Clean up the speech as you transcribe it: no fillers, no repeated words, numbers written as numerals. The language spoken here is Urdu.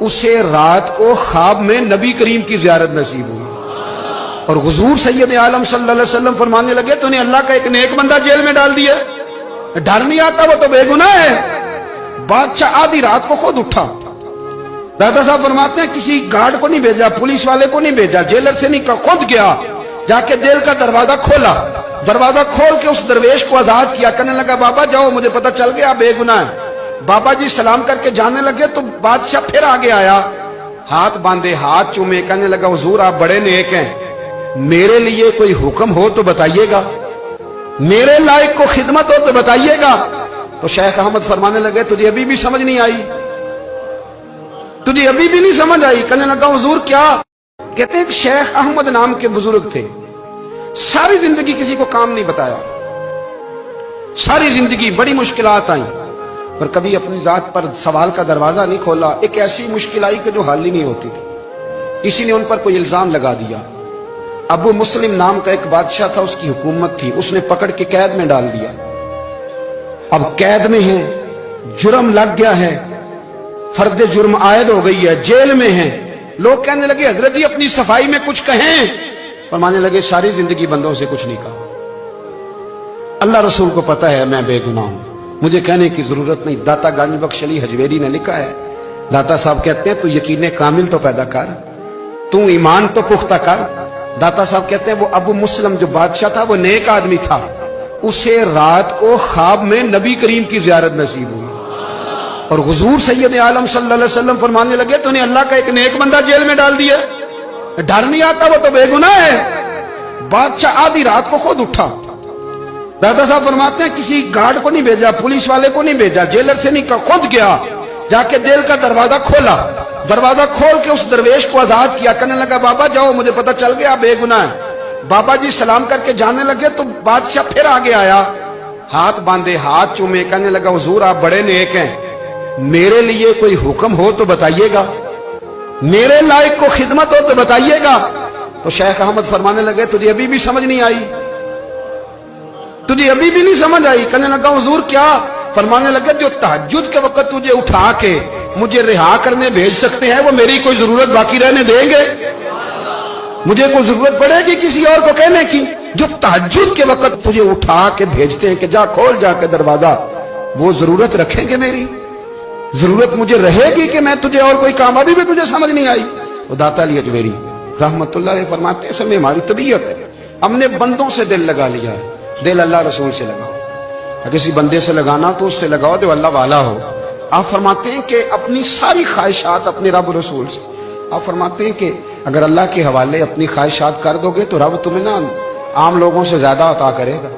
اسے رات کو خواب میں نبی کریم کی زیارت نصیب ہوئی اور حضور سید عالم صلی اللہ علیہ وسلم فرمانے لگے تو نے اللہ کا ایک نیک بندہ جیل میں ڈال دیا، ڈر نہیں آتا، وہ تو بے گناہ ہے۔ بادشاہ آدھی رات کو خود اٹھا۔ دادا صاحب فرماتے ہیں کسی گارڈ کو نہیں بھیجا، پولیس والے کو نہیں بھیجا، جیلر سے نہیں کہا، خود گیا، جا کے جیل کا دروازہ کھولا، دروازہ کھول کے اس درویش کو آزاد کیا، کہنے لگا بابا جاؤ، مجھے پتہ چل گیا آپ بے گناہ ہیں۔ بابا جی سلام کر کے جانے لگے تو بادشاہ پھر آگے آیا، ہاتھ باندھے، ہاتھ چومے، کہنے لگا حضور آپ بڑے نیک ہیں، میرے لیے کوئی حکم ہو تو بتائیے گا، میرے لائق کو خدمت ہو تو بتائیے گا۔ تو شیخ احمد فرمانے لگے تجھے ابھی بھی سمجھ نہیں آئی، تجھے ابھی بھی نہیں سمجھ آئی؟ کہنے لگا حضور کیا؟ کہتے ہیں کہ شیخ احمد نام کے بزرگ تھے، ساری زندگی کسی کو کام نہیں بتایا، ساری زندگی بڑی مشکلات آئیں پر کبھی اپنی ذات پر سوال کا دروازہ نہیں کھولا۔ ایک ایسی مشکل آئی کہ جو حل ہی نہیں ہوتی تھی، کسی نے ان پر کوئی الزام لگا دیا۔ ابو مسلم نام کا ایک بادشاہ تھا، اس کی حکومت تھی، اس نے پکڑ کے قید میں ڈال دیا۔ اب قید میں ہیں، جرم لگ گیا ہے، فرد جرم عائد ہو گئی ہے، جیل میں ہیں۔ لوگ کہنے لگے حضرت جی اپنی صفائی میں کچھ کہیں، فرمانے لگے ساری زندگی بندوں سے کچھ نہیں کہا، اللہ رسول کو پتہ ہے میں بے گناہ ہوں، مجھے کہنے کی ضرورت نہیں۔ داتا گانی بخش علی حجویری نے لکھا ہے، داتا صاحب کہتے ہیں تو یقین کامل تو پیدا کر، تو ایمان تو پختہ کر۔ داتا صاحب کہتے ہیں وہ ابو مسلم جو بادشاہ تھا وہ نیک آدمی تھا، اسے رات کو خواب میں نبی کریم کی زیارت نصیب ہوئی اور حضور سید عالم صلی اللہ علیہ وسلم فرمانے لگے تو نے اللہ کا ایک نیک بندہ جیل میں ڈال دیا، ڈر نہیں آتا، وہ تو بے گناہ ہے۔ بادشاہ آدھی رات کو خود اٹھا۔ دادا صاحب فرماتے ہیں کسی گارڈ کو نہیں بھیجا، پولیس والے کو نہیں بھیجا، جیلر سے نہیں کہا، خود گیا، جا کے جیل کا دروازہ کھولا، دروازہ کھول کے اس درویش کو آزاد کیا، کہنے لگا بابا جاؤ، مجھے پتہ چل گیا آپ بے گناہ ہیں۔ بابا جی سلام کر کے جانے لگے تو بادشاہ پھر آگے آیا، ہاتھ باندھے، ہاتھ چومے، کہنے لگا حضور آپ بڑے نیک ہیں، میرے لیے کوئی حکم ہو تو بتائیے گا، میرے لائق کو خدمت ہو تو بتائیے گا۔ تو شیخ احمد فرمانے لگے تجھے ابھی بھی سمجھ نہیں آئی، تجھے ابھی بھی نہیں سمجھ آئی؟ کہنے لگا حضور کیا؟ فرمانے لگے جو تہجد کے وقت تجھے اٹھا کے مجھے رہا کرنے بھیج سکتے ہیں وہ میری کوئی ضرورت باقی رہنے دیں گے؟ مجھے کوئی ضرورت پڑے گی کسی اور کو کہنے کی؟ جو تہجد کے وقت تجھے اٹھا کے بھیجتے ہیں کہ جا کھول جا کے دروازہ، وہ ضرورت رکھیں گے میری؟ ضرورت مجھے رہے گی کہ میں تجھے اور کوئی کام؟ ابھی بھی تجھے سمجھ نہیں آئی؟ وہ داتا علی حجویری رحمت اللہ علیہ فرماتے ہیں اصل میں ہماری طبیعت ہے، ہم نے بندوں سے دل لگا لیا ہے، دل اللہ رسول سے لگاؤ، کسی بندے سے لگانا تو اس سے لگاؤ جو اللہ والا ہو۔ آپ فرماتے ہیں کہ اپنی ساری خواہشات اپنے رب رسول سے، آپ فرماتے ہیں کہ اگر اللہ کے حوالے اپنی خواہشات کر دو گے تو رب تمہیں نہ عام لوگوں سے زیادہ عطا کرے گا۔